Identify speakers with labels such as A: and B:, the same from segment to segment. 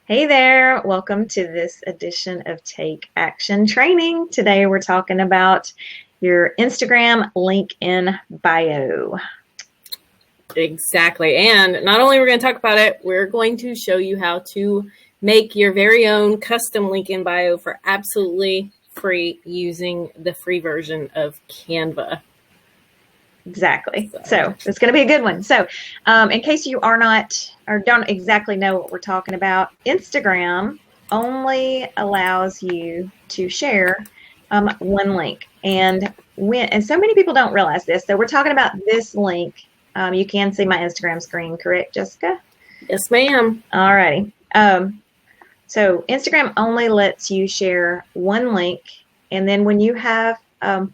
A: Hey there, welcome to this edition of Take Action Training. Today we're talking about your Instagram link in bio.
B: Exactly. And not only we're going to talk about it, we're going to show you how to make your very own custom link in bio for absolutely free using the free version of Canva.
A: Exactly. So it's going to be a good one. So in case you are not or don't exactly know what we're talking about, Instagram only allows you to share one link. And so many people don't realize this. So we're talking about this link. You can see my Instagram screen, correct, Jessica?
B: Yes, ma'am.
A: All righty. So Instagram only lets you share one link. And then when you have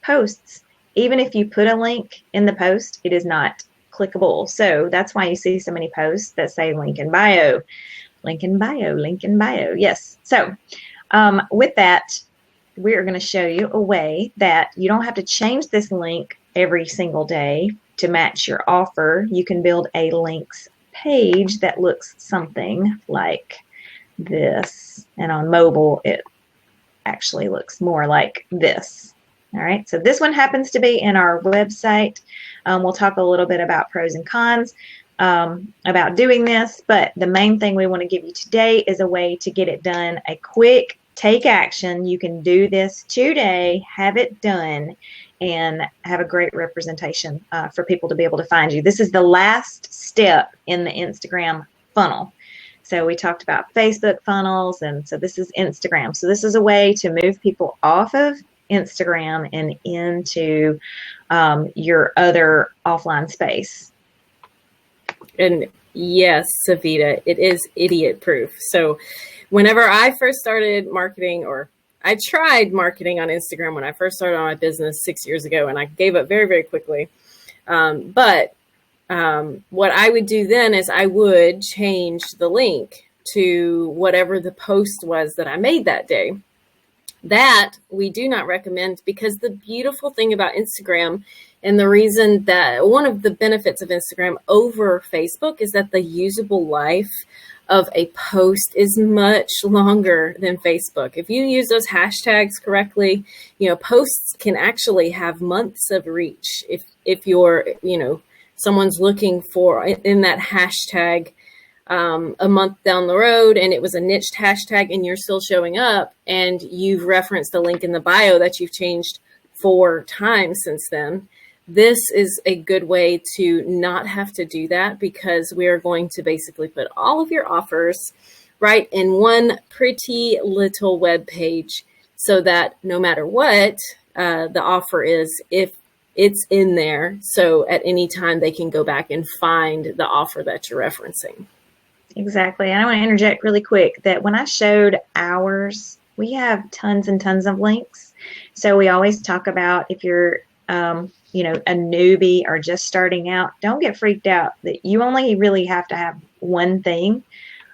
A: posts, even if you put a link in the post, it is not clickable. So that's why you see so many posts that say link in bio, link in bio, link in bio. Yes. So with that, we are going to show you a way that you don't have to change this link every single day to match your offer. You can build a links page that looks something like this. And on mobile, it actually looks more like this. All right, so this one happens to be in our website. We'll talk a little bit about pros and cons about doing this, but the main thing we want to give you today is a way to get it done, a quick take action. You can do this today, have it done, and have a great representation for people to be able to find you. This is the last step in the Instagram funnel. So we talked about Facebook funnels, and so this is Instagram. So this is a way to move people off of Instagram and into your other offline space.
B: And yes, Savita, it is idiot proof. So whenever I first started marketing, or I tried marketing on Instagram when I first started on my business 6 years ago, and I gave up very, very quickly. But what I would do then is I would change the link to whatever the post was that I made that day. That we do not recommend, because the beautiful thing about Instagram, and the reason that one of the benefits of Instagram over Facebook, is that the usable life of a post is much longer than Facebook. If you use those hashtags correctly, posts can actually have months of reach. If you're, someone's looking for in that hashtag a month down the road, and it was a niched hashtag, and you're still showing up, and you've referenced a link in the bio that you've changed 4 times since then, this is a good way to not have to do that, because we are going to basically put all of your offers right in one pretty little web page, so that no matter what the offer is, if it's in there, so at any time they can go back and find the offer that you're referencing.
A: Exactly. And I want to interject really quick that when I showed ours, we have tons and tons of links. So we always talk about, if you're, a newbie or just starting out, don't get freaked out that you only really have to have one thing,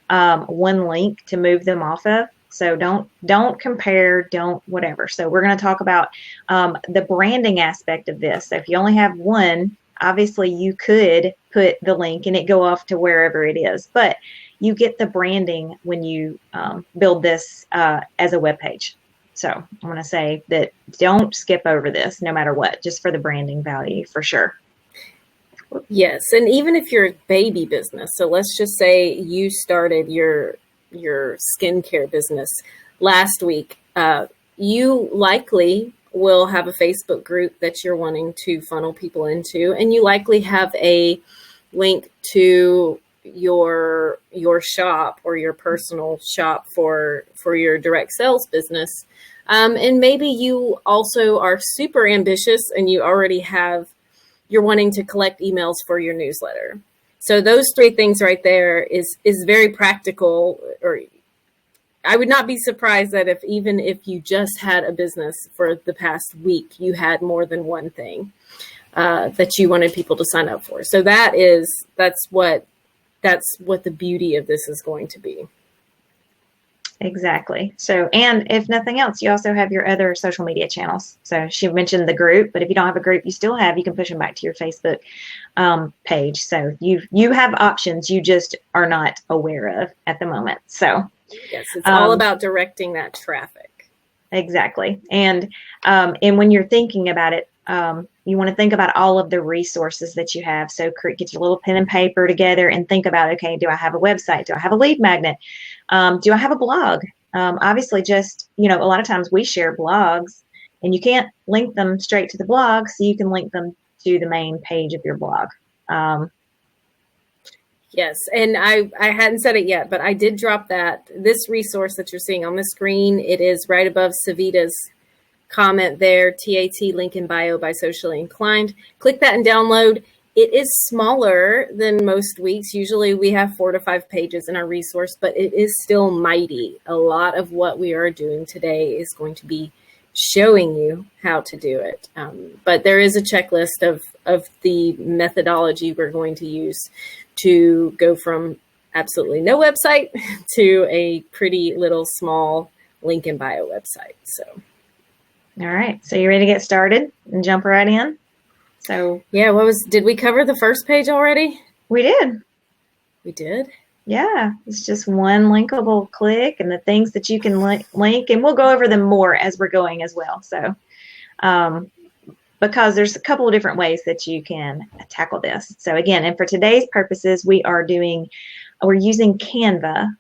A: one link to move them off of. So don't compare, don't whatever. So we're going to talk about the branding aspect of this. So if you only have one, obviously you could put the link and it go off to wherever it is, but you get the branding when you build this as a web page. So I want to say that don't skip over this no matter what, just for the branding value for sure.
B: Yes. And even if you're a baby business, so let's just say you started your skincare business last week, you likely will have a Facebook group that you're wanting to funnel people into, and you likely have a link to your shop or your personal shop for your direct sales business. And maybe you also are super ambitious and you're wanting to collect emails for your newsletter. So those 3 things right there is very practical. Or I would not be surprised that even if you just had a business for the past week, you had more than one thing that you wanted people to sign up for. So that's what the beauty of this is going to be.
A: Exactly. So, and if nothing else, you also have your other social media channels. So she mentioned the group, but if you don't have a group, you can push them back to your Facebook page. So you have options you just are not aware of at the moment. So
B: Yes, it's all about directing that traffic.
A: Exactly. And when you're thinking about it, you want to think about all of the resources that you have. So get your little pen and paper together and think about, okay, do I have a website? Do I have a lead magnet? Do I have a blog? Obviously, just, a lot of times we share blogs and you can't link them straight to the blog, so you can link them to the main page of your blog.
B: Yes, and I hadn't said it yet, but I did drop this resource that you're seeing on the screen. It is right above Savita's comment there, TAT link in bio by Socially Inclined. Click that and download. It is smaller than most weeks. Usually we have 4 to 5 pages in our resource, but it is still mighty. A lot of what we are doing today is going to be showing you how to do it. But there is a checklist of the methodology we're going to use to go from absolutely no website to a pretty little small link in bio website. So,
A: all right. So you ready to get started and jump right in? So
B: yeah, did we cover the first page already?
A: We did.
B: We did?
A: Yeah, it's just one linkable click and the things that you can link, and we'll go over them more as we're going as well. So, because there's a couple of different ways that you can tackle this. So again, and for today's purposes, we're using Canva.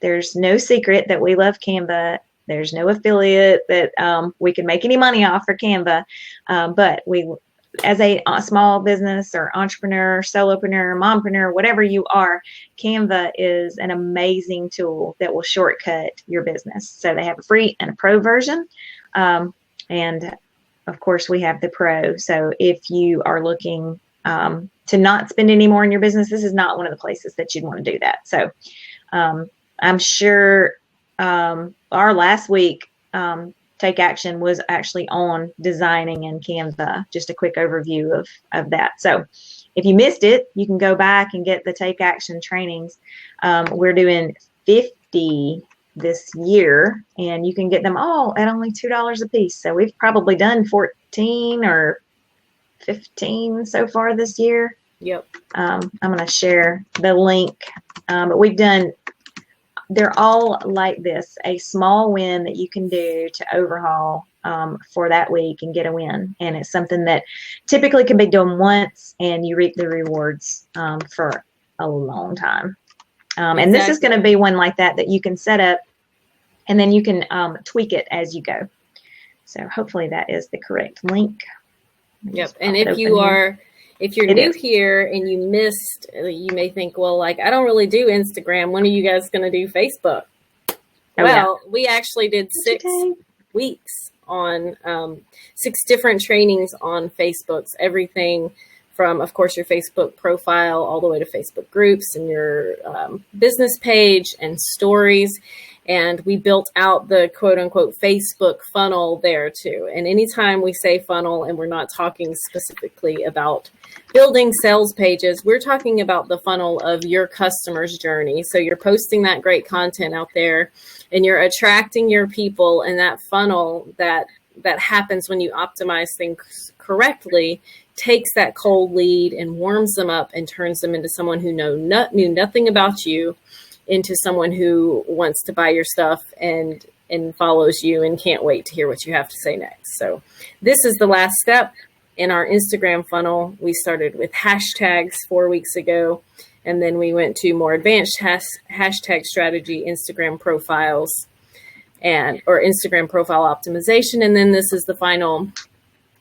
A: There's no secret that we love Canva. There's no affiliate that we can make any money off for Canva, but as a small business or entrepreneur, solopreneur, mompreneur, whatever you are, Canva is an amazing tool that will shortcut your business. So they have a free and a pro version. And of course, we have the pro. So if you are looking to not spend any more in your business, this is not one of the places that you'd want to do that. So I'm sure our last week, Take Action was actually on designing in Canva. Just a quick overview of that. So if you missed it, you can go back and get the Take Action trainings. We're doing 50 this year, and you can get them all at only $2 a piece. So we've probably done 14 or 15 so far this year.
B: Yep.
A: I'm going to share the link, but they're all like this, a small win that you can do to overhaul for that week and get a win. And it's something that typically can be done once and you reap the rewards for a long time. And this is going to be one like that you can set up and then you can tweak it as you go. So hopefully that is the correct link.
B: Yep. And if you're new here and you missed, you may think, well, I don't really do Instagram. When are you guys going to do Facebook? We actually did 6 weeks on 6 different trainings on Facebooks, everything from, of course, your Facebook profile all the way to Facebook groups and your business page and stories. And we built out the quote unquote Facebook funnel there too. And anytime we say funnel and we're not talking specifically about building sales pages, we're talking about the funnel of your customer's journey. So you're posting that great content out there and you're attracting your people, and that funnel that happens when you optimize things correctly takes that cold lead and warms them up and turns them into someone who knew nothing about you, into someone who wants to buy your stuff and follows you and can't wait to hear what you have to say next. So this is the last step in our Instagram funnel. We started with hashtags 4 weeks ago, and then we went to more advanced hashtag strategy, Instagram profiles, or Instagram profile optimization. And then this is the final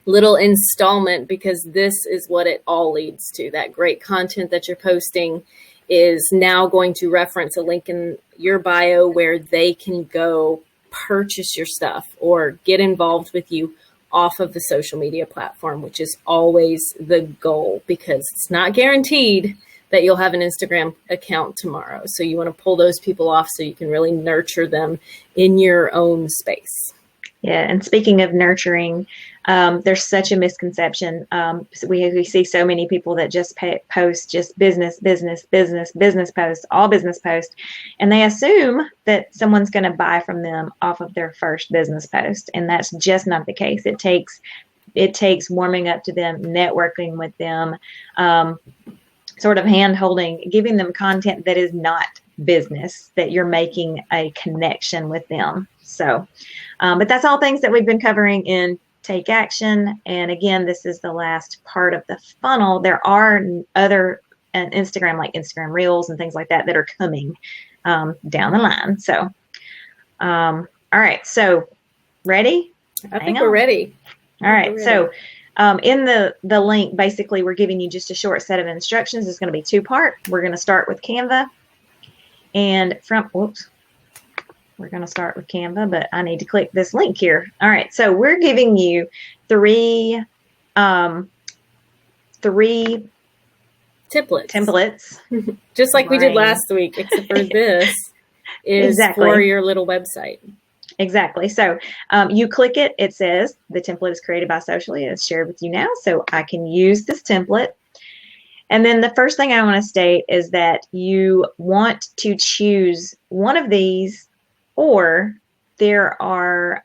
B: little installment, because this is what it all leads to. That great content that you're posting is now going to reference a link in your bio where they can go purchase your stuff or get involved with you off of the social media platform, which is always the goal, because it's not guaranteed that you'll have an Instagram account tomorrow. So you want to pull those people off so you can really nurture them in your own space.
A: Yeah, and speaking of nurturing, there's such a misconception. We see so many people that just post just business posts, all business posts, and they assume that someone's going to buy from them off of their first business post, and that's just not the case. It takes warming up to them, networking with them, sort of hand holding, giving them content that is not business, that you're making a connection with them. So, but that's all things that we've been covering in Take Action. And again, this is the last part of the funnel. There are other Instagram, like Instagram Reels and things like that, that are coming down the line. So, all right. So, ready?
B: I think we're ready.
A: All right. So, in the link, basically, we're giving you just a short set of instructions. It's going to be 2-part. We're going to start with Canva. And we're going to start with Canva, but I need to click this link here. All right. So we're giving you three templates.
B: Just like we did last week, except for this is for your little website.
A: Exactly. So you click it. It says the template is created by Socially. It's shared with you now, so I can use this template. And then the first thing I want to state is that you want to choose one of these, or there are,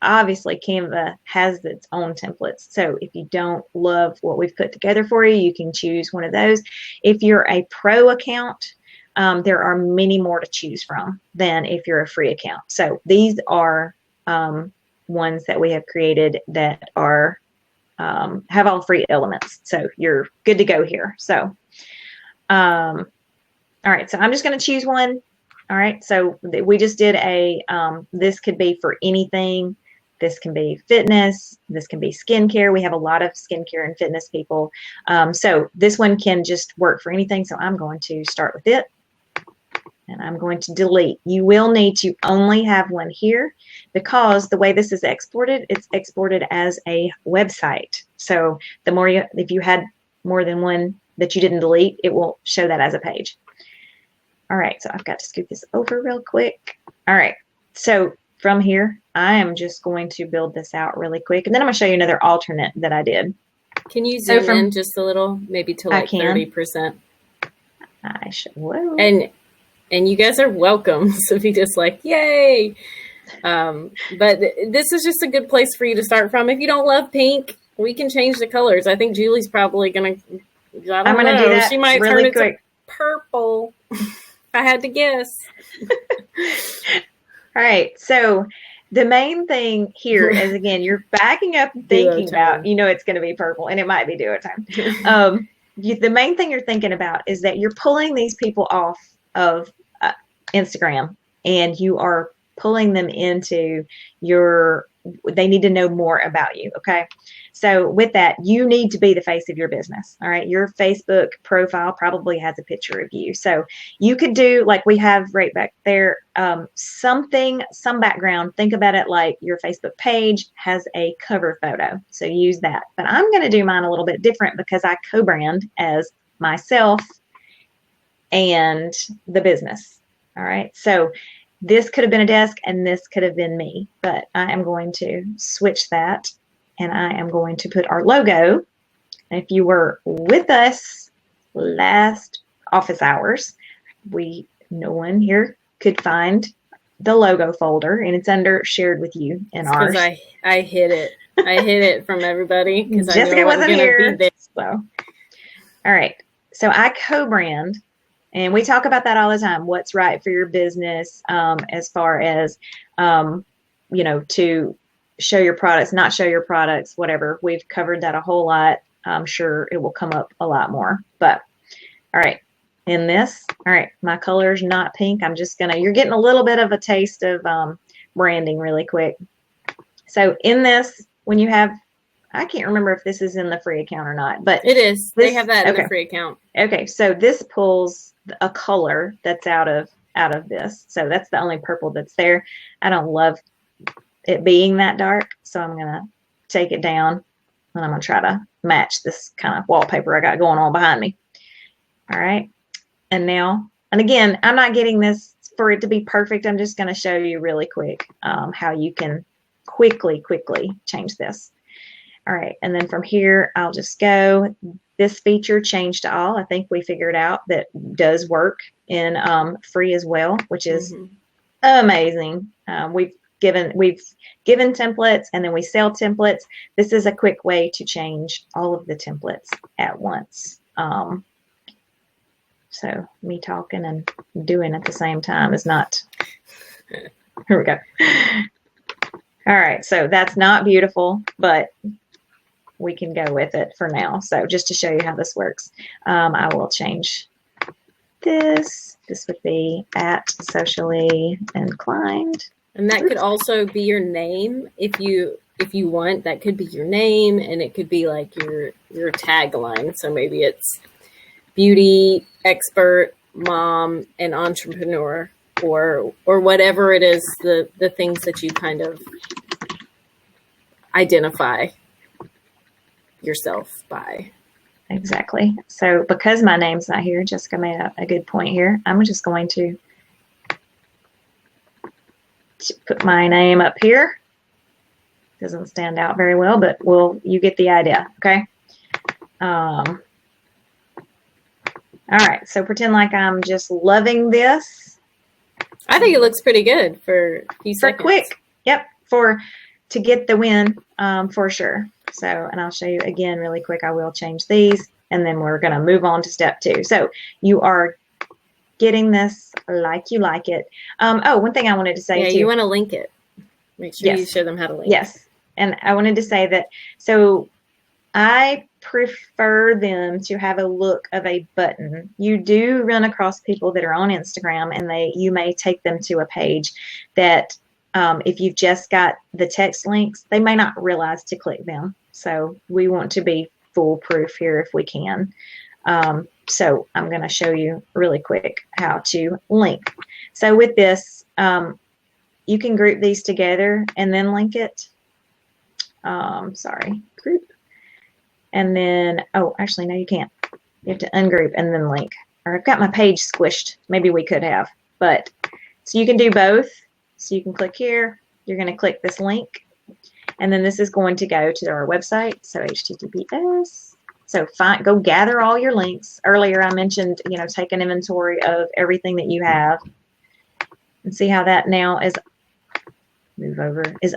A: obviously Canva has its own templates. So if you don't love what we've put together for you, you can choose one of those. If you're a pro account, there are many more to choose from than if you're a free account. So these are ones that we have created that are have all free elements. So you're good to go here. So, all right. So I'm just going to choose one. All right. So we just did this could be for anything. This can be fitness. This can be skincare. We have a lot of skincare and fitness people. So this one can just work for anything. So I'm going to start with it. And I'm going to delete. You will need to only have one here because the way this is exported, it's exported as a website. So the more if you had more than one that you didn't delete, it will show that as a page. All right, so I've got to scoot this over real quick. All right, so from here, I am just going to build this out really quick. And then I'm going to show you another alternate that I did.
B: Can you zoom in just a little, maybe to like 30%?
A: I should. Whoa.
B: And you guys are welcome. Savita's like, yay. But this is just a good place for you to start from. If you don't love pink, we can change the colors. I think Julie's probably going to, I'm going to do that. She might really turn it to purple. If I had to guess.
A: All right. So the main thing here is, again, you're backing up and thinking about, it's going to be purple, and it might be Duotone. The main thing you're thinking about is that you're pulling these people off of Instagram, and you are pulling them into they need to know more about you. Okay. So with that, you need to be the face of your business. All right. Your Facebook profile probably has a picture of you. So you could do like we have right back there, some background. Think about it like your Facebook page has a cover photo. So use that. But I'm going to do mine a little bit different because I co-brand as myself and the business. All right. So this could have been a desk and this could have been me, but I am going to switch that, and I am going to put our logo. If you were with us last office hours, no one here could find the logo folder, and it's under shared with you in ours.
B: Because I hid it. I hid it from everybody because
A: Jessica
B: I knew
A: wasn't here.
B: Be
A: so, all right. So I co-brand. And we talk about that all the time. What's right for your business, as far as, to show your products, not show your products, whatever. We've covered that a whole lot. I'm sure it will come up a lot more. But, all right. In this, all right, my color is not pink. I'm just you're getting a little bit of a taste of branding really quick. So in this, when you have, I can't remember if this is in the free account or not, but
B: it is. They have that in the free account.
A: Okay. So this pulls a color that's out of this. So that's the only purple that's there. I don't love it being that dark. So I'm going to take it down, and I'm going to try to match this kind of wallpaper I got going on behind me. All right. And now, and again, I'm not getting this for it to be perfect. I'm just going to show you really quick how you can quickly change this. All right. And then from here, I'll just go this feature change to all. I think we figured out that does work in free as well, which is amazing. We've given templates, and then we sell templates. This is a quick way to change all of the templates at once. So me talking and doing at the same time is not. Here we go. All right, so that's not beautiful, but we can go with it for now. So just to show you how this works, I will change this. This would be at Socially Inclined.
B: And that could also be your name if you want. That could be your name, and it could be like your tagline. So maybe it's beauty expert, mom, and entrepreneur, or whatever it is, the things that you kind of identify yourself by.
A: Exactly. So because my name's not here, Jessica made a good point here. I'm just going to put my name up here. Doesn't stand out very well, but you get the idea. Okay. All right. So pretend like I'm just loving this.
B: I think it looks pretty good for a few seconds.
A: Quick. Yep. To get the win, for sure. So, and I'll show you again really quick. I will change these, and then we're going to move on to step 2. So you are getting this like you like it. One thing I wanted to say too.
B: You want to link it. Make sure you show them how to link.
A: Yes. And I wanted to say that, so I prefer them to have a look of a button. You do run across people that are on Instagram, and you may take them to a page that if you've just got the text links, they may not realize to click them. So we want to be foolproof here if we can. So I'm going to show you really quick how to link. So with this, you can group these together and then link it. Group. And then, actually, no, you can't. You have to ungroup and then link. Or I've got my page squished. Maybe we could have. But, so you can do both. So you can click here. You're going to click this link. And then this is going to go to our website. So HTTPS. So go gather all your links. Earlier I mentioned, take an inventory of everything that you have. And see how that now is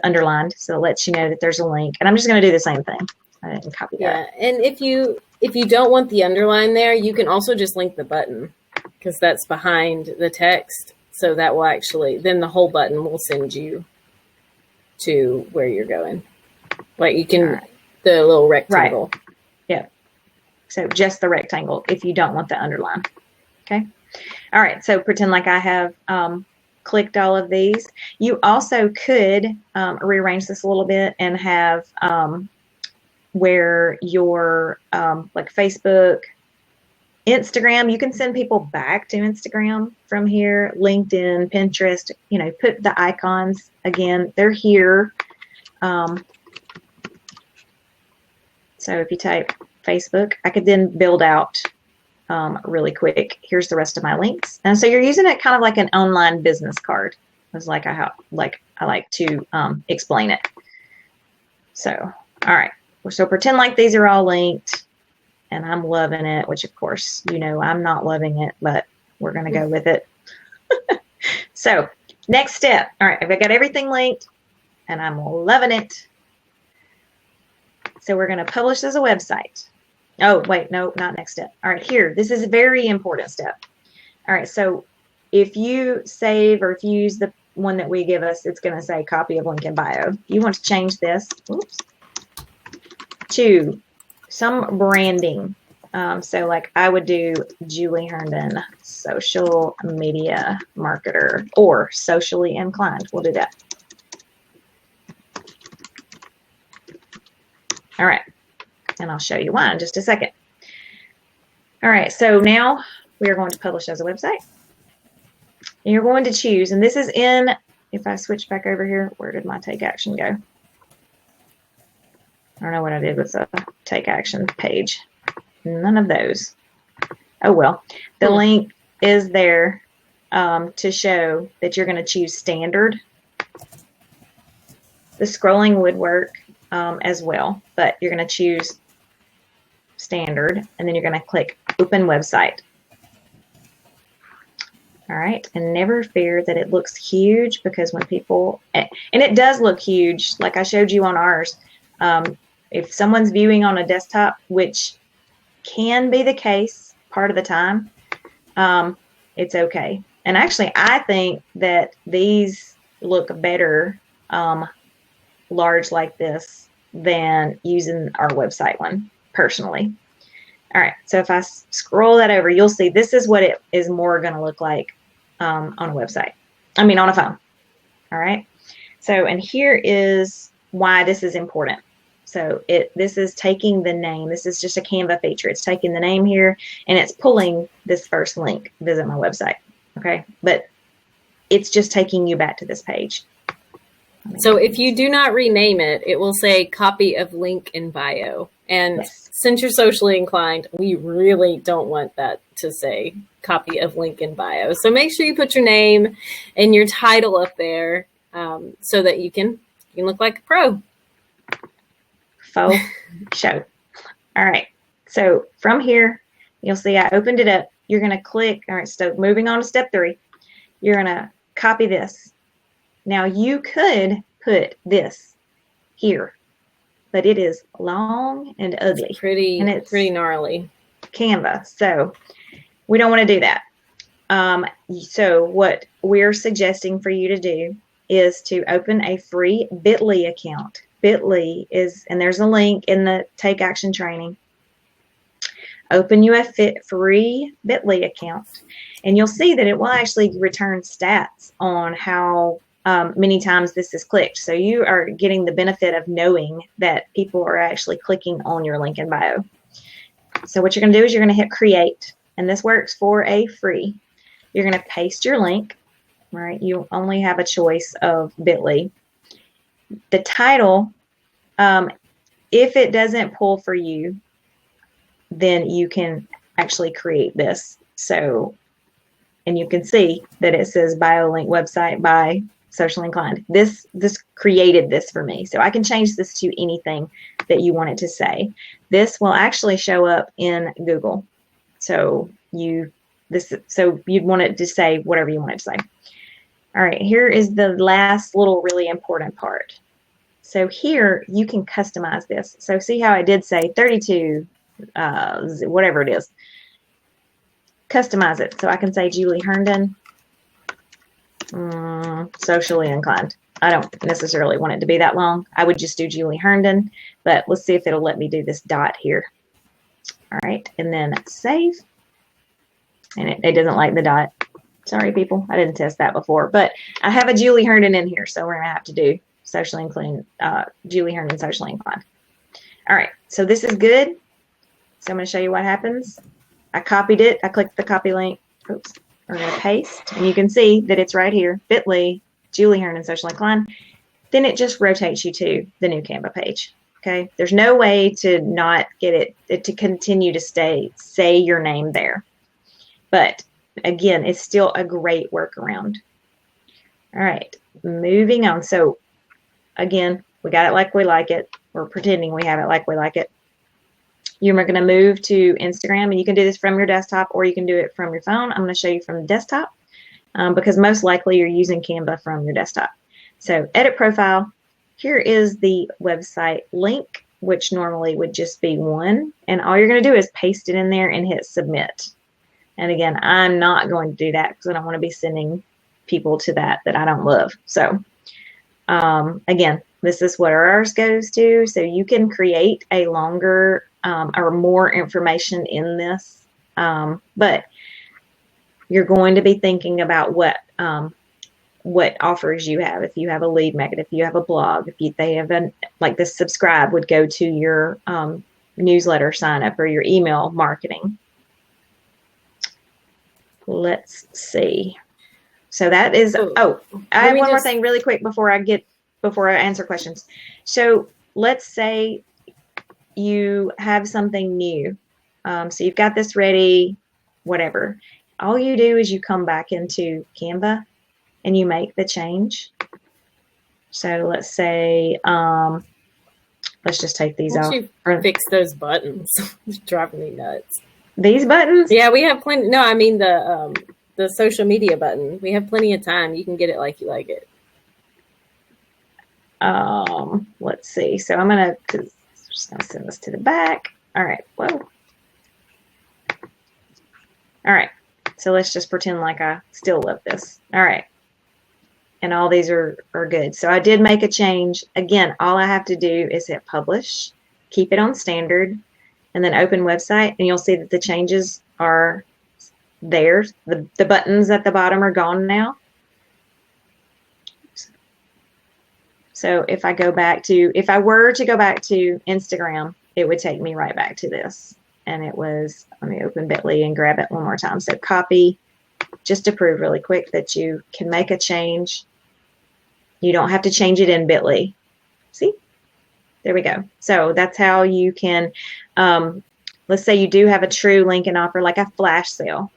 A: underlined. So it lets you know that there's a link. And I'm just going to do the same thing. I didn't copy that.
B: Yeah, and if you don't want the underline there, you can also just link the button, because that's behind the text. So that will then the whole button will send you to where you're going. Like you can, the little rectangle.
A: Right. Yeah. So just the rectangle if you don't want the underline. Okay. All right. So pretend like I have clicked all of these. You also could rearrange this a little bit and have where your like Facebook, Instagram, you can send people back to Instagram from here, LinkedIn, Pinterest, put the icons again, they're here. So if you type Facebook, I could then build out really quick. Here's the rest of my links. And so you're using it kind of like an online business card. It's like I like to explain it. So, all right. So pretend like these are all linked. And I'm loving it, which of course, I'm not loving it, but we're going to go with it. So next step. All right. I've got everything linked and I'm loving it. So we're going to publish as a website. Oh, wait, no, not next step. All right, here. This is a very important step. All right. So if you save or if you use the one that we give us, it's going to say copy of link in bio. You want to change this to some branding. So like I would do Julie Herndon, social media marketer, or socially inclined. We'll do that. All right. And I'll show you why in just a second. All right. So now we are going to publish as a website. And you're going to choose, and this is in, if I switch back over here, where did my take action go? I don't know what I did with the take action page. None of those. Oh, well. The link is there to show that you're going to choose standard. The scrolling would work as well, but you're going to choose standard, and then you're going to click open website. All right. And never fear that it looks huge, because when people, and it does look huge, like I showed you on ours. If someone's viewing on a desktop, which can be the case part of the time, it's okay. And actually, I think that these look better large like this than using our website one personally. All right, so if I scroll that over, you'll see this is what it is more going to look like on a website. I mean, on a phone. All right. So, and here is why this is important. So this is taking the name. This is just a Canva feature. It's taking the name here and it's pulling this first link, visit my website. Okay. But it's just taking you back to this page.
B: So if you do not rename it, it will say copy of link in bio. And
A: Yes.
B: Since you're socially inclined, we really don't want that to say copy of link in bio. So make sure you put your name and your title up there so that you can look like a pro.
A: Faux show. All right. So from here, you'll see I opened it up. You're going to click. All right. So moving on to step 3, you're going to copy this. Now you could put this here, but it is long and ugly.
B: It's pretty gnarly.
A: Canva. So we don't want to do that. So what we're suggesting for you to do is to open a free Bitly account. Bitly is, and there's a link in the Take Action training. Open you a free Bitly account, and you'll see that it will actually return stats on how many times this is clicked. So you are getting the benefit of knowing that people are actually clicking on your link in bio. So what you're going to do is you're going to hit create, and this works for a free. You're going to paste your link, right? You only have a choice of Bitly. The title, if it doesn't pull for you, then you can actually create this. So, and you can see that it says BioLink website by Socially Inclined. This created this for me. So I can change this to anything that you want it to say. This will actually show up in Google. So you'd want it to say whatever you want it to say. All right, here is the last little really important part. So here you can customize this. So see how I did say 32, whatever it is. Customize it. So I can say Julie Herndon, socially inclined. I don't necessarily want it to be that long. I would just do Julie Herndon, but let's see if it'll let me do this dot here. All right, and then save. And it doesn't like the dot. Sorry, people. I didn't test that before, but I have a Julie Herndon in here, so we're going to have to do socially inclined, Julie Herndon, socially inclined. All right, so this is good. So I'm going to show you what happens. I copied it. I clicked the copy link. Oops. We're going to paste, and you can see that it's right here, Bitly, Julie Herndon, socially inclined. Then it just rotates you to the new Canva page. Okay, there's no way to not get it to continue to say your name there. But again, it's still a great workaround. All right, moving on. So again, we got it like we like it. We're pretending we have it like we like it. You're going to move to Instagram, and you can do this from your desktop or you can do it from your phone. I'm going to show you from the desktop because most likely you're using Canva from your desktop. So edit profile. Here is the website link, which normally would just be one. And all you're going to do is paste it in there and hit submit. And again, I'm not going to do that because I don't want to be sending people to that I don't love. So again, this is what ours goes to. So you can create a longer or more information in this. But you're going to be thinking about what offers you have. If you have a lead magnet, if you have a blog, they have like this subscribe would go to your newsletter sign up or your email marketing. Let's see. So that is, I have one more thing really quick before I answer questions. So let's say you have something new. So you've got this ready, whatever. All you do is you come back into Canva and you make the change. So let's say, let's just take these off.
B: You fix those buttons. It's driving me nuts.
A: These buttons?
B: Yeah, we have plenty. No, I mean the social media button. We have plenty of time. You can get it like you like it.
A: Let's see. So I'm just gonna send this to the back. All right. Whoa. All right. So let's just pretend like I still love this. All right. And all these are good. So I did make a change. Again, all I have to do is hit publish, keep it on standard, and then open website. And you'll see that the changes are there. The buttons at the bottom are gone now. So if I were to go back to Instagram, it would take me right back to this. And it was, let me open Bitly and grab it one more time. So copy, just to prove really quick that you can make a change. You don't have to change it in Bitly. See? There we go. So that's how you can, let's say you do have a true link in offer, like a flash sale,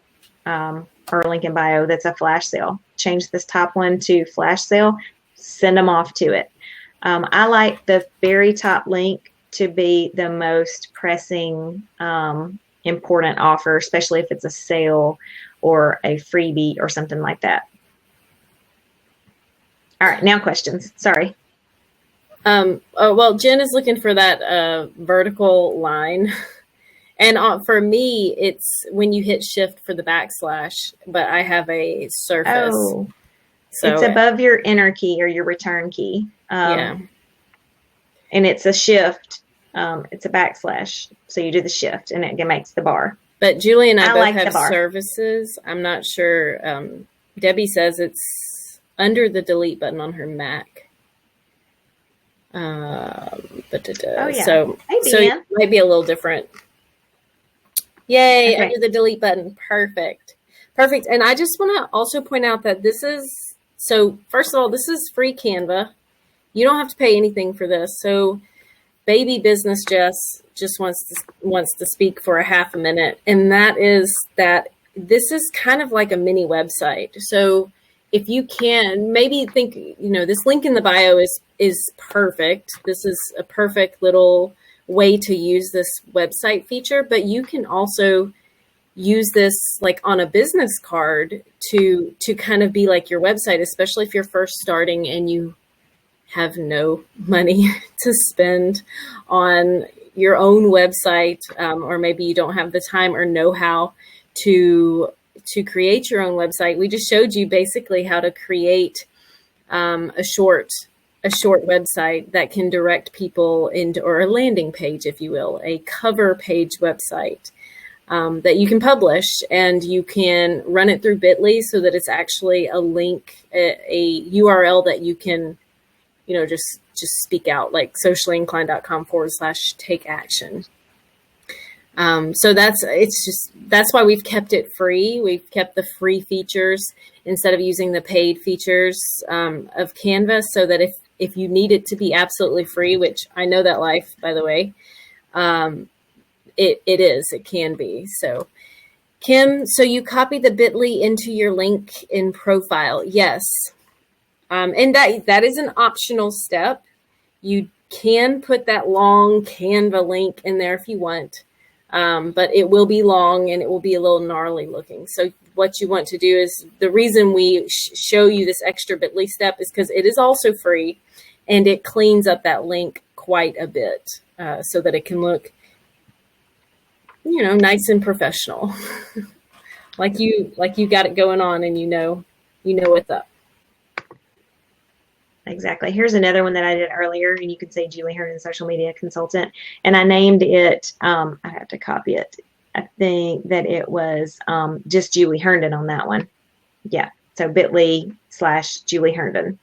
A: or a link in bio that's a flash sale. Change this top one to flash sale, send them off to it. I like the very top link to be the most pressing, important offer, especially if it's a sale or a freebie or something like that. All right, now questions. Sorry.
B: Well, Jen is looking for that vertical line. And for me, it's when you hit shift for the backslash, but I have a surface.
A: Oh,
B: so
A: it's above your enter key or your return key.
B: Yeah.
A: And it's a shift. It's a backslash. So you do the shift and it makes the bar.
B: But Julie and I both
A: like
B: have
A: the bar.
B: services. I'm not sure. Debbie says it's under the delete button on her Mac.
A: Oh, yeah.
B: So
A: Maybe,
B: it might be a little different. Yay,
A: Okay.
B: under the delete button. Perfect. And I just want to also point out that this is, so first of all, this is free Canva. You don't have to pay anything for this. So baby business Jess just wants to speak for a half a minute. And that is that this is kind of like a mini website. So if you can maybe think, this link in the bio is perfect. This is a perfect little way to use this website feature, but you can also use this like on a business card to kind of be like your website, especially if you're first starting and you have no money to spend on your own website, or maybe you don't have the time or know how to create your own website. We just showed you basically how to create a short website that can direct people into, or a landing page, if you will, a cover page website that you can publish, and you can run it through Bitly so that it's actually a link, a URL that you can, just speak out, like sociallyinclined.com/take action. So that's why we've kept it free. We've kept the free features instead of using the paid features of Canva, so that if you need it to be absolutely free, which I know that life, by the way, it can be. So Kim, so you copy the Bitly into your link in profile. Yes. And that is an optional step. You can put that long Canva link in there if you want. But it will be long and it will be a little gnarly looking. So what you want to do is, the reason we show you this extra Bitly step is because it is also free, and it cleans up that link quite a bit, so that it can look, nice and professional, like you got it going on, and you know what's up.
A: Exactly. Here's another one that I did earlier, and you can say Julie Herndon, social media consultant, and I named it, I have to copy it. I think that it was just Julie Herndon on that one. Yeah. So Bitly/Julie Herndon.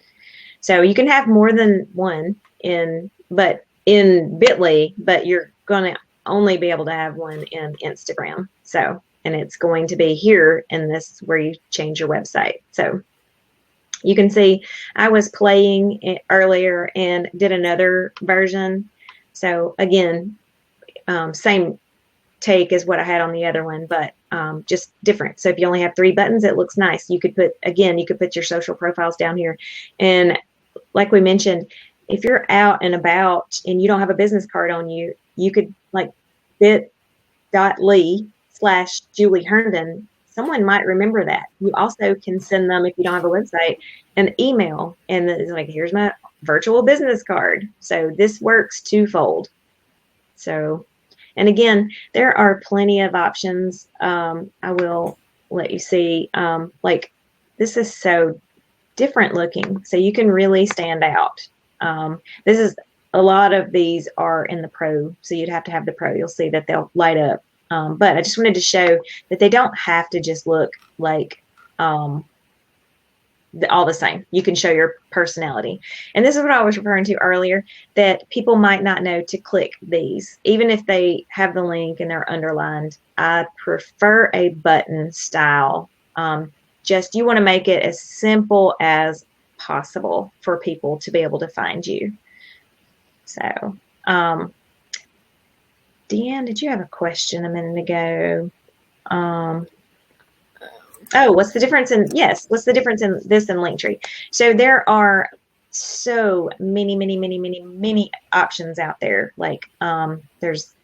A: So you can have more than one in Bitly, but you're going to only be able to have one in Instagram. So, and it's going to be here in this where you change your website. So you can see I was playing it earlier and did another version. So again, same take as what I had on the other one, but just different. So if you only have 3 buttons, it looks nice. You could put your social profiles down here. And like we mentioned, if you're out and about and you don't have a business card on you, you could like bit.ly/Julie Herndon. Someone might remember that. You also can send them, if you don't have a website, an email, and it's like, here's my virtual business card. So this works twofold. So, and again, there are plenty of options. I will let you see, like this is so different looking. So you can really stand out. This is, a lot of these are in the Pro. So you'd have to have the Pro. You'll see that they'll light up. But I just wanted to show that they don't have to just look like, all the same. You can show your personality. And this is what I was referring to earlier, that people might not know to click these. Even if they have the link and they're underlined, I prefer a button style. Just, you want to make it as simple as possible for people to be able to find you. So, Deanne, did you have a question a minute ago? Oh, what's the difference in this and Linktree? So there are so many options out there. Like there's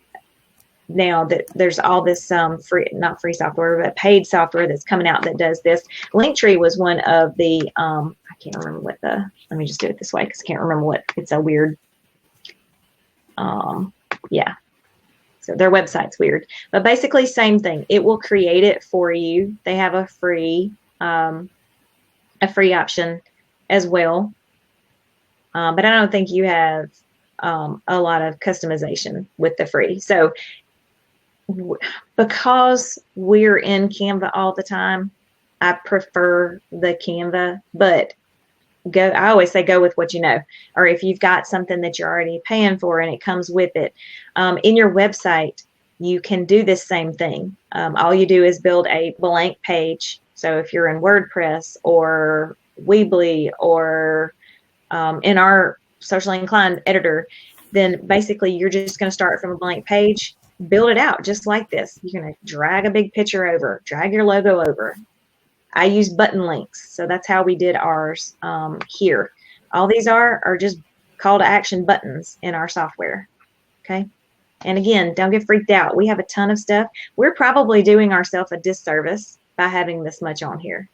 A: all this not free software, but paid software that's coming out that does this. Linktree was one of the I can't remember what let me just do it this way because I can't remember what, it's a weird yeah. So their website's weird, but basically same thing. It will create it for you. They have a free option as well. But I don't think you have a lot of customization with the free. So because we're in Canva all the time, I prefer the Canva, but I always say go with what you know, or if you've got something that you're already paying for and it comes with it. In your website, you can do this same thing. All you do is build a blank page. So if you're in WordPress or Weebly or in our Socially Inclined editor, then basically you're just going to start from a blank page, build it out just like this. You're going to drag a big picture over, drag your logo over. I use button links. So that's how we did ours here. All these are just call to action buttons in our software. Okay. And again, don't get freaked out. We have a ton of stuff. We're probably doing ourselves a disservice by having this much on here.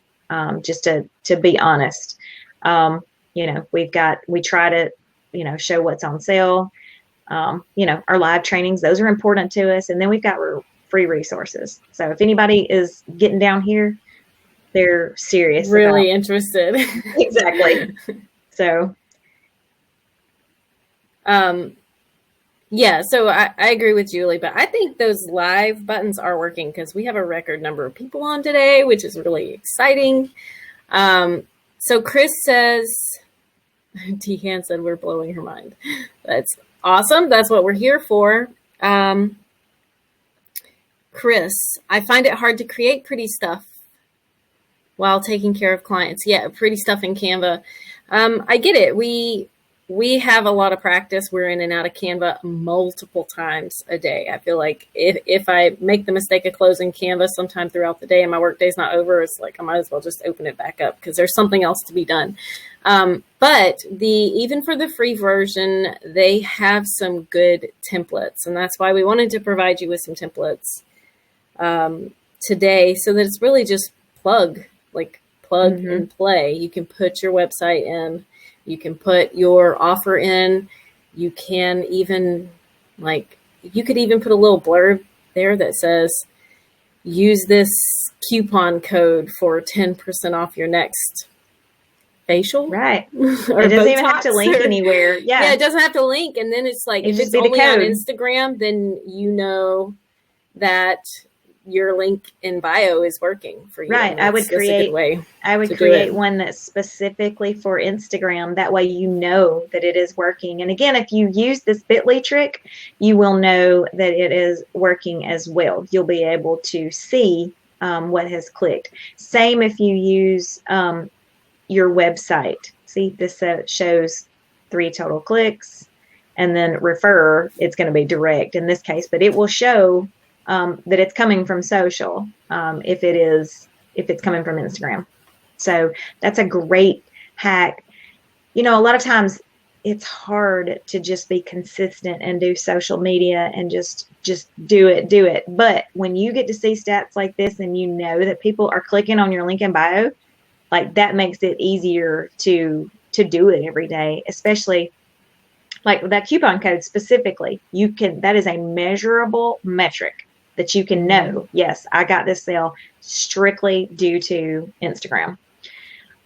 A: Just to be honest, we try to, show what's on sale. Our live trainings, those are important to us. And then we've got free resources. So if anybody is getting down here, they're serious.
B: Really interested.
A: Exactly. So.
B: Yeah, so I agree with Julie, but I think those live buttons are working because we have a record number of people on today, which is really exciting. So Chris says, Deanne said we're blowing her mind. That's awesome. That's what we're here for. Chris, I find it hard to create pretty stuff while taking care of clients. Yeah, pretty stuff in Canva. I get it. We have a lot of practice. We're in and out of Canva multiple times a day. I feel like if I make the mistake of closing Canva sometime throughout the day and my work day's not over, it's like I might as well just open it back up because there's something else to be done. But even for the free version, they have some good templates. And that's why we wanted to provide you with some templates today so that it's really just plug and play. You can put your website in. You can put your offer in. You can even you could even put a little blurb there that says, use this coupon code for 10% off your next facial.
A: Right. Or it doesn't even have to link anywhere. Yeah.
B: Yeah, it doesn't have to link. And then it's like, if it's only on Instagram, then you know that your link in bio is working for you.
A: Right. I would create one that's specifically for Instagram. That way you know that it is working. And again, if you use this Bitly trick, you will know that it is working as well. You'll be able to see what has clicked. Same if you use your website. See, this shows 3 total clicks, and then refer, it's going to be direct in this case, but it will show that it's coming from social if it's coming from Instagram. So that's a great hack. A lot of times it's hard to just be consistent and do social media and just do it. But when you get to see stats like this and you know that people are clicking on your link in bio, like that makes it easier to do it every day, especially like that coupon code specifically. That is a measurable metric that you can know, yes, I got this sale strictly due to Instagram.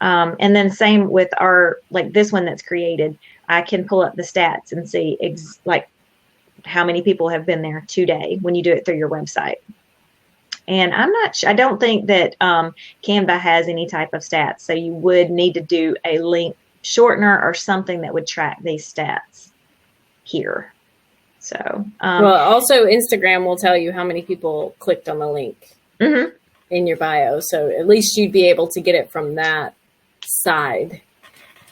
A: And then same with our, like this one that's created, I can pull up the stats and see like how many people have been there today when you do it through your website. And I don't think that Canva has any type of stats. So you would need to do a link shortener or something that would track these stats here. So,
B: well, also Instagram will tell you how many people clicked on the link in your bio. So at least you'd be able to get it from that side.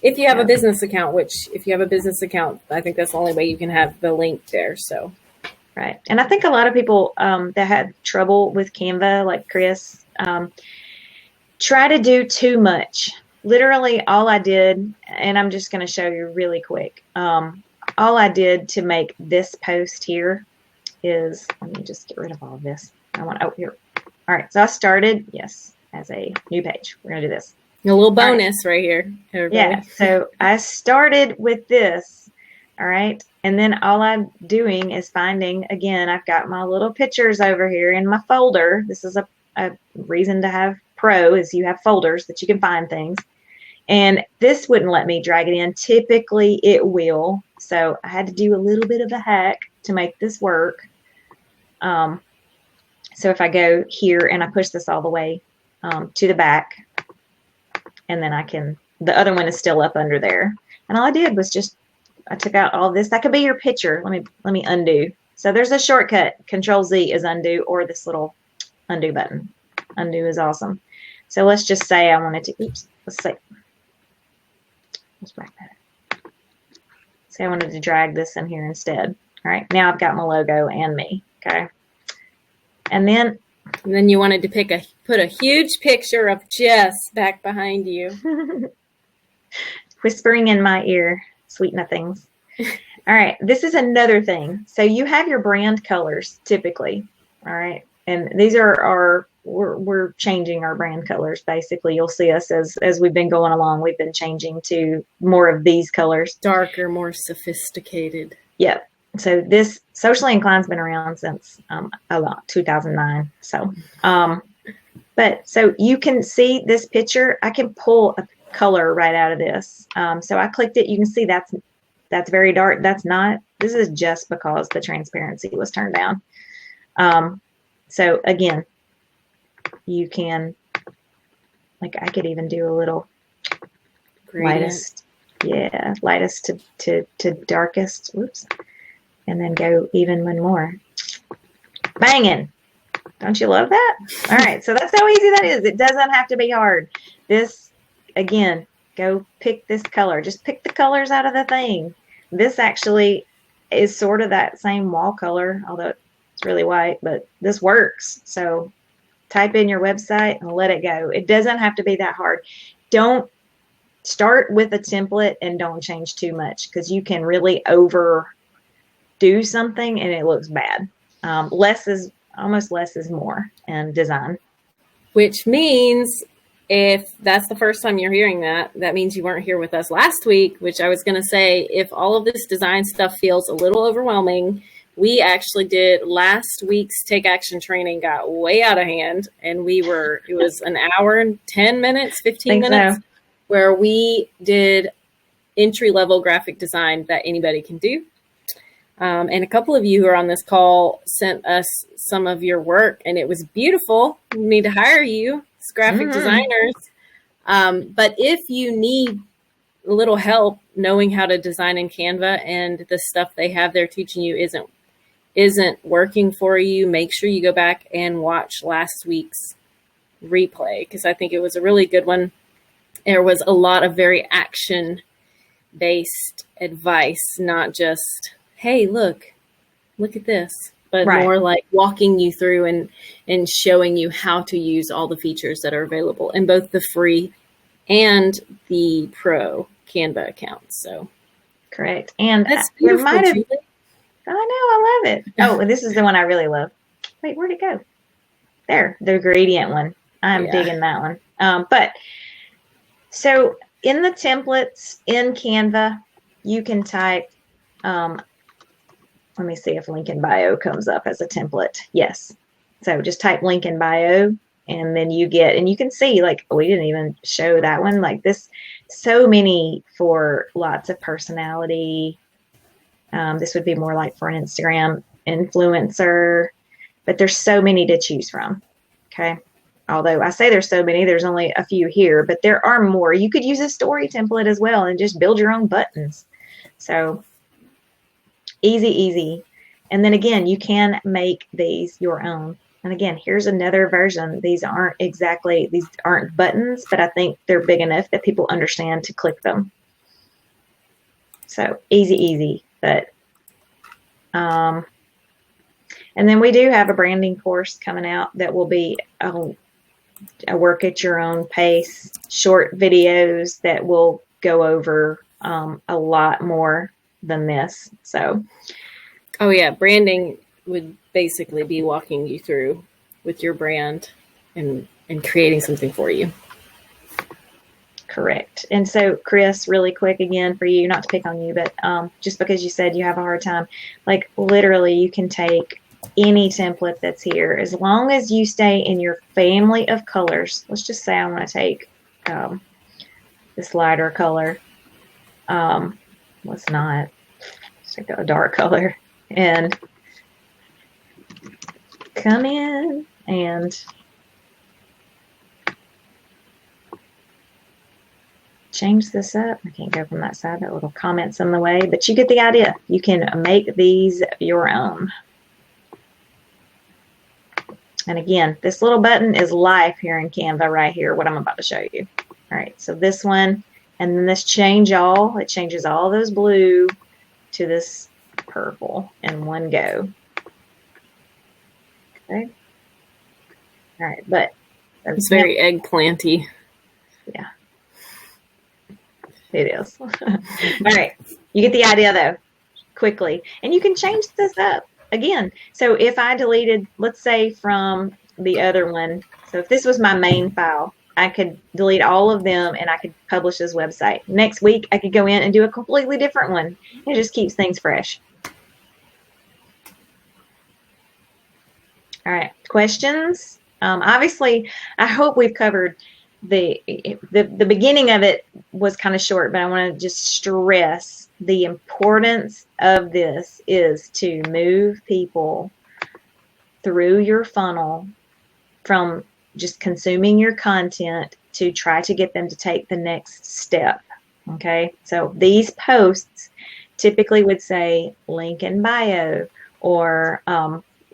B: If you have a business account, which if you have a business account, I think that's the only way you can have the link there. So,
A: right. And I think a lot of people that had trouble with Canva, like Chris, try to do too much. Literally all I did, and I'm just going to show you really quick. All I did to make this post here is, let me just get rid of all of this. Here. All right. So I started, as a new page. We're going to do this.
B: A little bonus right here. Everybody.
A: Yeah. So I started with this. All right. And then all I'm doing is finding, again, I've got my little pictures over here in my folder. This is a reason to have Pro is you have folders that you can find things. And this wouldn't let me drag it in. Typically it will. So I had to do a little bit of a hack to make this work. So if I go here and I push this all the way to the back, and then the other one is still up under there. And all I did was I took out all this. That could be your picture. Let me undo. So there's a shortcut. Control Z is undo, or this little undo button. Undo is awesome. So let's just say I wanted to, let's back that up. Say I wanted to drag this in here instead. All right, now I've got my logo and me, okay? And then
B: you wanted to put a huge picture of Jess back behind you.
A: Whispering in my ear, sweet nothings. All right, this is another thing. So you have your brand colors typically, all right? And these are we're changing our brand colors. Basically, you'll see us as we've been going along. We've been changing to more of these colors,
B: darker, more sophisticated.
A: Yep. So this Socially Inclined's been around since 2009. So, but so you can see this picture. I can pull a color right out of this. So I clicked it. You can see that's very dark. That's not. This is just because the transparency was turned down. So again, you can, like, I could even do a little gradient. lightest to darkest. Whoops. And then go even one more. Banging. Don't you love that? All right. So that's how easy that is. It doesn't have to be hard. This, again, go pick this color. Just pick the colors out of the thing. This actually is sort of that same wall color, although it's really white, but this works. So type in your website and let it go. It doesn't have to be that hard. Don't start with a template and don't change too much, because you can really overdo something and it looks bad. Less is more in design.
B: Which means if that's the first time you're hearing that, that means you weren't here with us last week, which I was going to say, if all of this design stuff feels a little overwhelming, we actually did last week's Take Action training, got way out of hand, and it was an hour and 10 minutes, 15 minutes, so, where we did entry-level graphic design that anybody can do. And a couple of you who are on this call sent us some of your work, and it was beautiful. We need to hire you as graphic designers. But if you need a little help knowing how to design in Canva and the stuff they have there teaching you isn't working for you, make sure you go back and watch last week's replay, because I think it was a really good one. There was a lot of very action-based advice, not just, hey, look at this, but more like walking you through and showing you how to use all the features that are available in both the free and the pro Canva accounts. So
A: correct. And
B: that's beautiful, Julie.
A: I know, I love it. Oh, and this is the one I really love. Wait, where'd it go? There, the gradient one. I'm digging that one. But so in the templates in Canva, you can type, let me see if link in bio comes up as a template. Yes. So just type link in bio, and then you get, and you can see, like, we didn't even show that one, like this, so many for lots of personality. This would be more like for an Instagram influencer, but there's so many to choose from. Okay. Although I say there's so many, there's only a few here, but there are more. You could use a story template as well and just build your own buttons. So easy, easy. And then again, you can make these your own. And again, here's another version. These aren't buttons, but I think they're big enough that people understand to click them. So easy, easy. But and then we do have a branding course coming out that will be a work at your own pace, short videos that will go over a lot more than this. So,
B: oh yeah, branding would basically be walking you through with your brand and creating something for you.
A: Correct. And so, Chris, really quick again for you, not to pick on you, but just because you said you have a hard time, like literally you can take any template that's here, as long as you stay in your family of colors. Let's just say I want to take this lighter color. Let's take a dark color and come in and change this up. I can't go from that side. That little comment's in the way, but you get the idea. You can make these your own. And again, this little button is live here in Canva right here, what I'm about to show you. All right, so this one, and then this change all, it changes all those blue to this purple in one go. Okay. All right, but
B: it's very eggplanty.
A: Yeah, it is. All right, you get the idea though, quickly. And you can change this up. Again, so if I deleted, let's say from the other one, so if this was my main file, I could delete all of them and I could publish this website. Next week, I could go in and do a completely different one. It just keeps things fresh. All right, questions? Obviously, I hope we've covered the beginning of it was kind of short, but I want to just stress the importance of this is to move people through your funnel from just consuming your content to try to get them to take the next step. Okay, so these posts typically would say link in bio or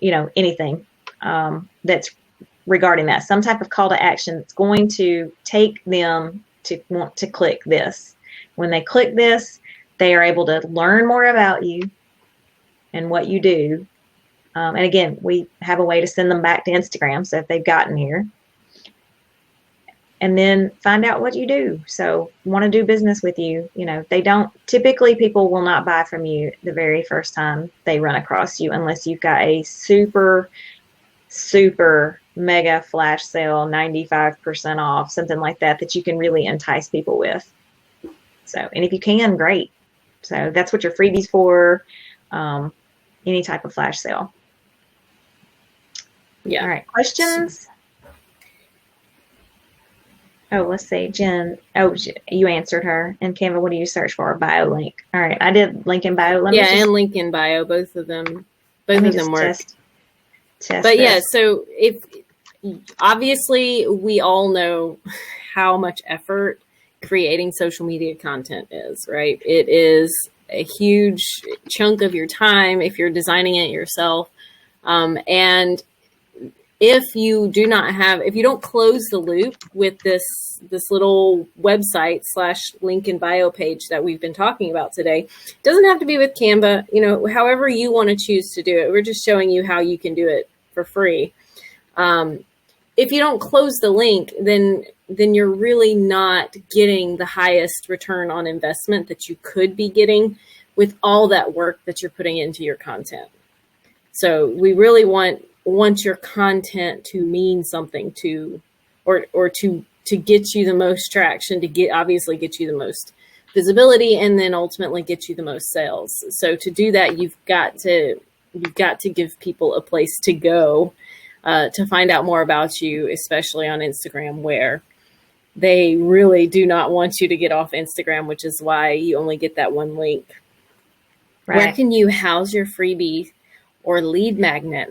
A: anything that's regarding that, some type of call to action that's going to take them to want to click this. When they click this, they are able to learn more about you and what you do. And again, we have a way to send them back to Instagram, so if they've gotten here. And then find out what you do. So want to do business with you. Typically people will not buy from you the very first time they run across you unless you've got a super, super mega flash sale, 95% off, something like that you can really entice people with. So, and if you can, great. So that's what your freebies for, any type of flash sale.
B: Yeah.
A: All right. Questions? Oh, let's see. Jen. Oh, you answered her. And Canva, what do you search for? Bio link. All right. I did link in bio.
B: And link in bio. Both of them work.
A: Test
B: but
A: this.
B: yeah, so if obviously we all know how much effort creating social media content is, right? It is a huge chunk of your time if you're designing it yourself. And if you don't close the loop with this little website / link in bio page that we've been talking about today, it doesn't have to be with Canva, however you want to choose to do it. We're just showing you how you can do it for free. If you don't close the link, then you're really not getting the highest return on investment that you could be getting with all that work that you're putting into your content. So we really want your content to mean something to, or to get you the most traction, to get you the most visibility, and then ultimately get you the most sales. So to do that, you've got to give people a place to go to find out more about you, especially on Instagram, where they really do not want you to get off Instagram, which is why you only get that one link. Right. Where can you house your freebie or lead magnet?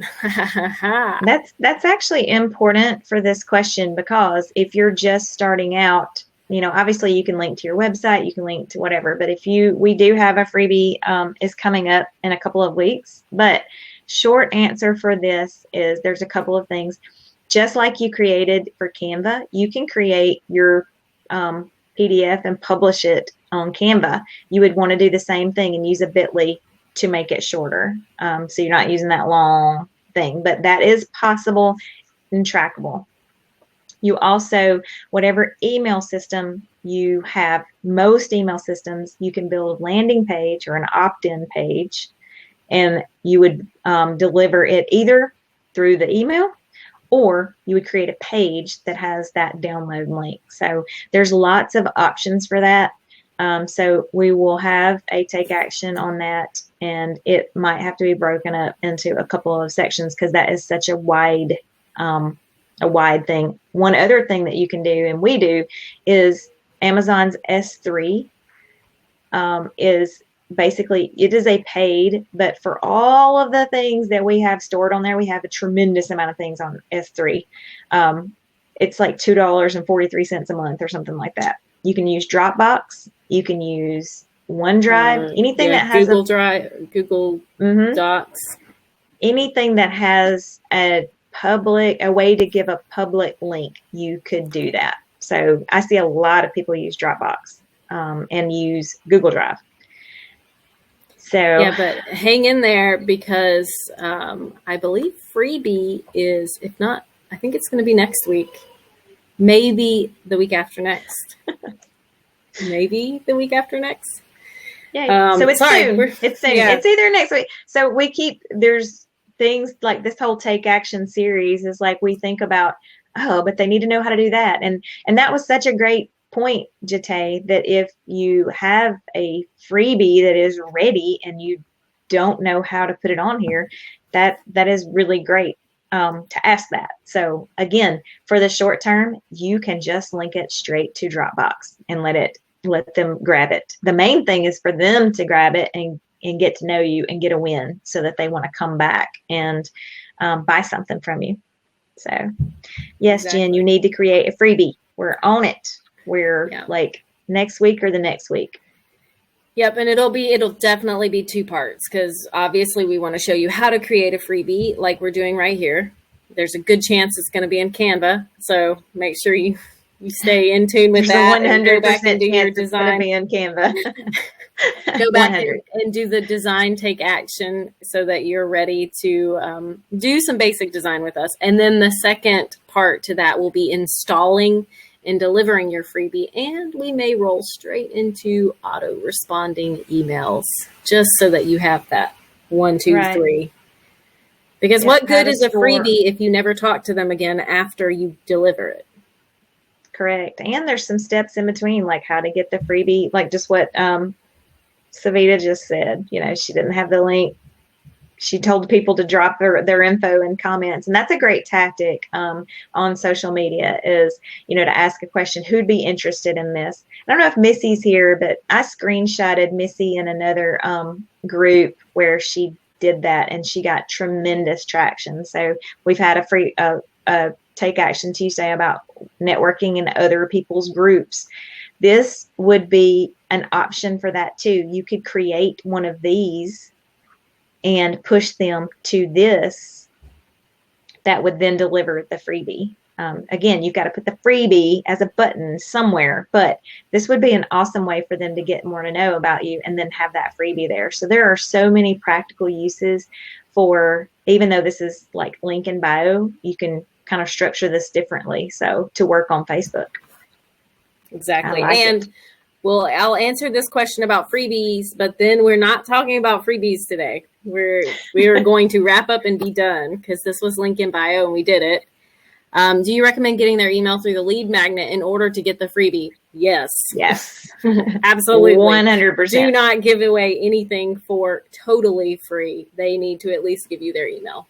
A: That's actually important for this question, because if you're just starting out, obviously you can link to your website, you can link to whatever, but we do have a freebie is coming up in a couple of weeks. But short answer for this is there's a couple of things. Just like you created for Canva, you can create your PDF and publish it on Canva. You would want to do the same thing and use a Bitly to make it shorter. So you're not using that long thing, but that is possible and trackable. You also, whatever email system you have, most email systems, you can build a landing page or an opt-in page, and you would deliver it either through the email, or you would create a page that has that download link. So there's lots of options for that. So we will have a take action on that, and it might have to be broken up into a couple of sections because that is such a wide thing. One other thing that you can do, and we do, is Amazon's S3 is basically, it is a paid, but for all of the things that we have stored on there, we have a tremendous amount of things on S3. It's like $2.43 a month or something like that. You can use Dropbox, you can use OneDrive, anything that has
B: Google Drive, Google Docs,
A: anything that has a way to give a public link, you could do that. So I see a lot of people use Dropbox and use Google Drive. So
B: yeah, but hang in there, because I believe freebie is, if not, I think it's going to be next week, maybe the week after next. Maybe the week after next.
A: Yeah. So it's soon. It's soon. Yeah. It's either next week. So there's things like this whole Take Action series is like, we think about, but they need to know how to do that. And that was such a great point, Jate, that if you have a freebie that is ready and you don't know how to put it on here, that is really great to ask that. So again, for the short term, you can just link it straight to Dropbox and let them grab it. The main thing is for them to grab it and get to know you and get a win, so that they want to come back and buy something from you. So yes, exactly. Jen, you need to create a freebie. We're on it. We're like next week or the next week.
B: Yep. And it'll definitely be 2 parts, because obviously we want to show you how to create a freebie like we're doing right here. There's a good chance it's going to be in Canva. So make sure you stay in tune with that.
A: 100% and go back and do your design. Be in Canva.
B: Go back and do the design take action so that you're ready to do some basic design with us. And then the second part to that will be installing and delivering your freebie. And we may roll straight into auto responding emails, just so that you have that 1, 2, 3. Because what good is a freebie if you never talk to them again after you deliver it?
A: Correct. And there's some steps in between, like how to get the freebie, like just what Savita just said. She didn't have the link. She told people to drop their info in comments. And that's a great tactic on social media, is, to ask a question, who'd be interested in this? I don't know if Missy's here, but I screenshotted Missy in another group where she did that, and she got tremendous traction. So we've had a Take Action Tuesday about networking in other people's groups. This would be an option for that too. You could create one of these and push them to this. That would then deliver the freebie. Again, you've got to put the freebie as a button somewhere, but this would be an awesome way for them to get more to know about you and then have that freebie there. So there are so many practical uses for, even though this is like link in bio, you can kind of structure this differently. So to work on Facebook.
B: Exactly. And I'll answer this question about freebies, but then we're not talking about freebies today. We are going to wrap up and be done, because this was link in bio and we did it. Do you recommend getting their email through the lead magnet in order to get the freebie? Yes.
A: Yes.
B: Absolutely.
A: 100%.
B: Do not give away anything for totally free. They need to at least give you their email.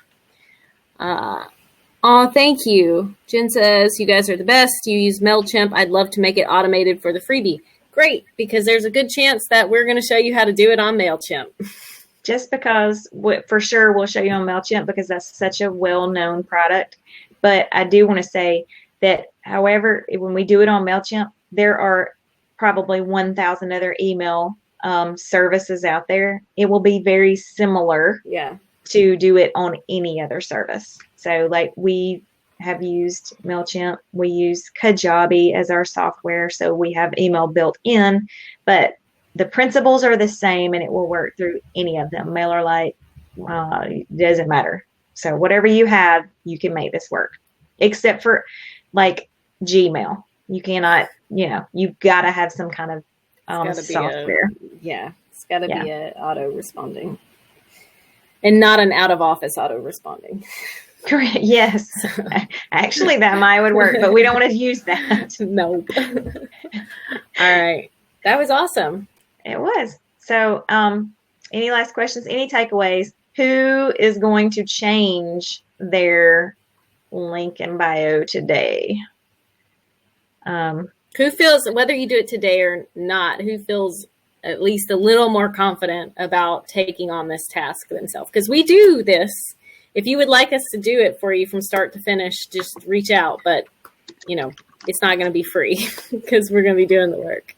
B: Oh, thank you. Jen says, you guys are the best. You use MailChimp. I'd love to make it automated for the freebie. Great, because there's a good chance that we're going to show you how to do it on MailChimp.
A: Just because for sure we'll show you on MailChimp because that's such a well-known product. But I do want to say that, however, when we do it on MailChimp, there are probably 1,000 other email services out there. It will be very similar to do it on any other service. So like we have used MailChimp, we use Kajabi as our software, so we have email built in, but the principles are the same and it will work through any of them. MailerLite, doesn't matter. So whatever you have, you can make this work, except for like Gmail. You cannot, you've got to have some kind of software.
B: It's got to be a auto responding and not an out of office auto responding.
A: Correct. Yes. Actually, that would work, but we don't want to use that.
B: No. All right. That was awesome.
A: It was. So, any last questions? Any takeaways? Who is going to change their link in bio today?
B: Who feels, whether you do it today or not, who feels at least a little more confident about taking on this task themselves? Because we do this. If you would like us to do it for you from start to finish, just reach out. But, it's not going to be free because we're going to be doing the work.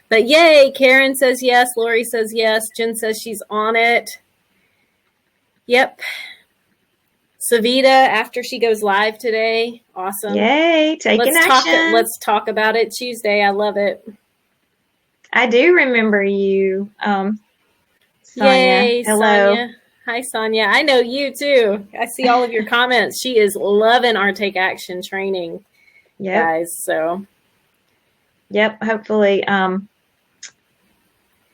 B: But yay, Karen says yes. Lori says yes. Jen says she's on it. Yep. Savita, after she goes live today. Awesome.
A: Yay, taking action.
B: Let's talk about it Tuesday. I love it.
A: I do remember you, Sonia.
B: Yay,
A: hello.
B: Sonia. Hi, Sonia. I know you too. I see all of your comments. She is loving our Take Action training, guys. So,
A: hopefully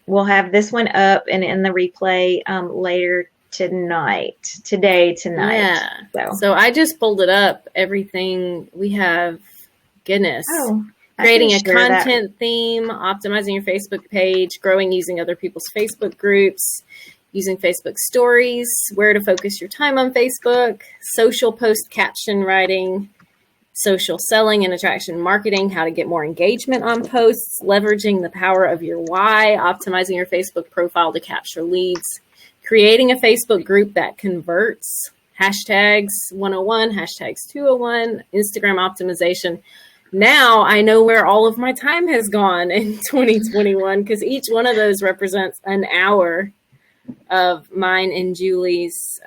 A: we'll have this one up and in the replay later tonight. Yeah.
B: So I just pulled it up. Everything we have, goodness. Creating a content theme, optimizing your Facebook page, growing using other people's Facebook groups, using Facebook stories, where to focus your time on Facebook, social post caption writing, social selling and attraction marketing, how to get more engagement on posts, leveraging the power of your why, optimizing your Facebook profile to capture leads, creating a Facebook group that converts, hashtags 101, hashtags 201, Instagram optimization. Now I know where all of my time has gone in 2021 because each one of those represents an hour of mine and Julie's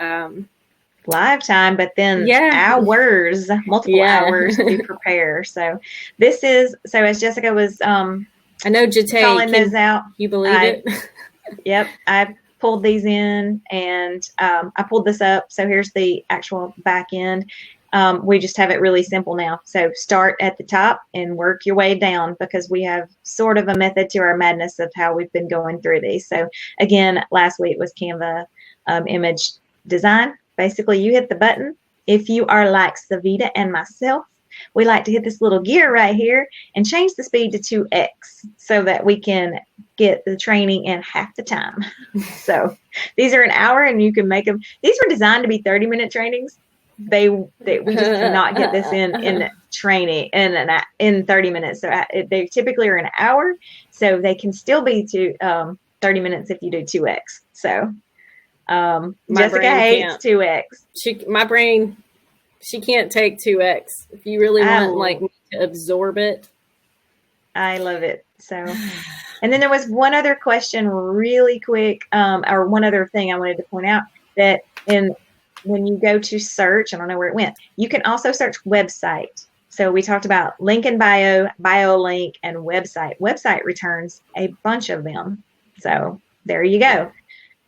A: live time, but then hours, multiple hours to prepare. So this is, as Jessica was
B: I know Jate
A: calling those out.
B: You believe it?
A: Yep. I pulled these in and I pulled this up. So here's the actual back end. We just have it really simple now. So start at the top and work your way down because we have sort of a method to our madness of how we've been going through these. So again, last week was Canva image design. Basically, you hit the button. If you are like Savita and myself, we like to hit this little gear right here and change the speed to 2x so that we can get the training in half the time. So these are an hour and you can make them. These were designed to be 30-minute trainings. We just cannot get this in training in 30 minutes. So they typically are an hour. So they can still be 30 minutes if you do 2x. So Jessica hates 2x.
B: She can't take 2x. If you really want me to absorb it.
A: I love it. So, and then there was one other question really quick, or one other thing I wanted to point out that when you go to search, I don't know where it went, you can also search website. So we talked about link in bio, bio link, and website. Website returns a bunch of them. So there you go.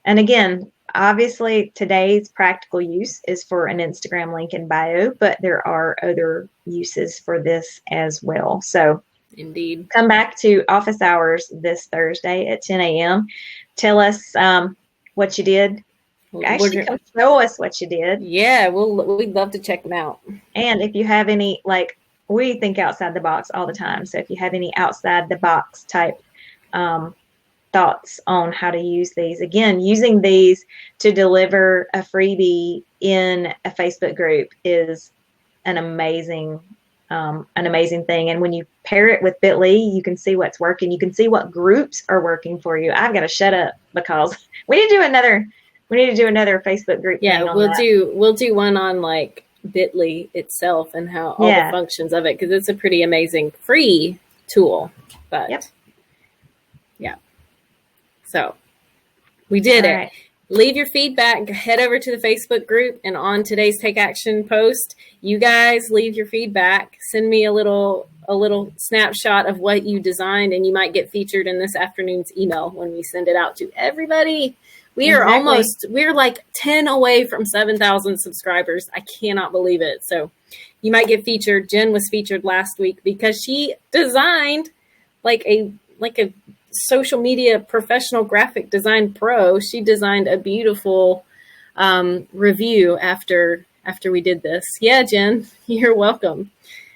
A: And again, obviously today's practical use is for an Instagram link in bio, but there are other uses for this as well. So
B: indeed,
A: come back to office hours this Thursday at 10 a.m. Tell us what you did. Actually, come show us what you did.
B: Yeah, we'd love to check them out.
A: And if you have any, we think outside the box all the time. So if you have any outside the box type thoughts on how to use these, again, using these to deliver a freebie in a Facebook group is an amazing thing. And when you pair it with Bitly, you can see what's working. You can see what groups are working for you. I've got to shut up because we need to do another Facebook group.
B: Yeah, we'll do one on like Bitly itself and how all the functions of it, because it's a pretty amazing free tool. But yeah, so we did it. Right. Leave your feedback. Head over to the Facebook group, and on today's Take Action post, you guys leave your feedback. Send me a little snapshot of what you designed, and you might get featured in this afternoon's email when we send it out to everybody. We're like 10 away from 7,000 subscribers. I cannot believe it. So you might get featured. Jen was featured last week because she designed like a social media professional graphic design pro. She designed a beautiful review after we did this. Yeah, Jen, you're welcome.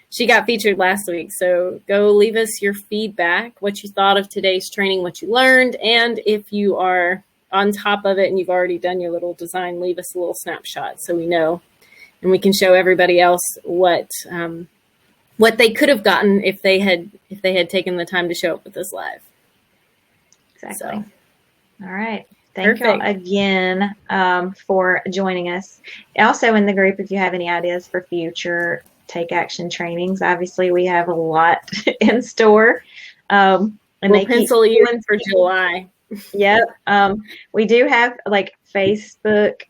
B: She got featured last week. So go leave us your feedback, what you thought of today's training, what you learned. And if you are on top of it and you've already done your little design, leave us a little snapshot so we know, and we can show everybody else what they could have gotten if they had taken the time to show up with us live.
A: Exactly. So, all right. Thank you again for joining us. Also in the group, if you have any ideas for future Take Action trainings, obviously we have a lot in store. And
B: we'll pencil you in for July.
A: Yep. We do have like Facebook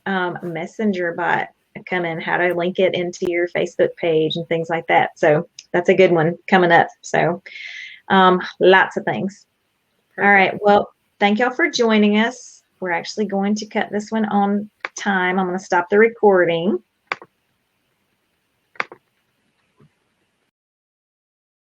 A: Messenger bot coming, how to link it into your Facebook page and things like that. So that's a good one coming up. So lots of things. Perfect. All right. Well, thank y'all for joining us. We're actually going to cut this one on time. I'm going to stop the recording.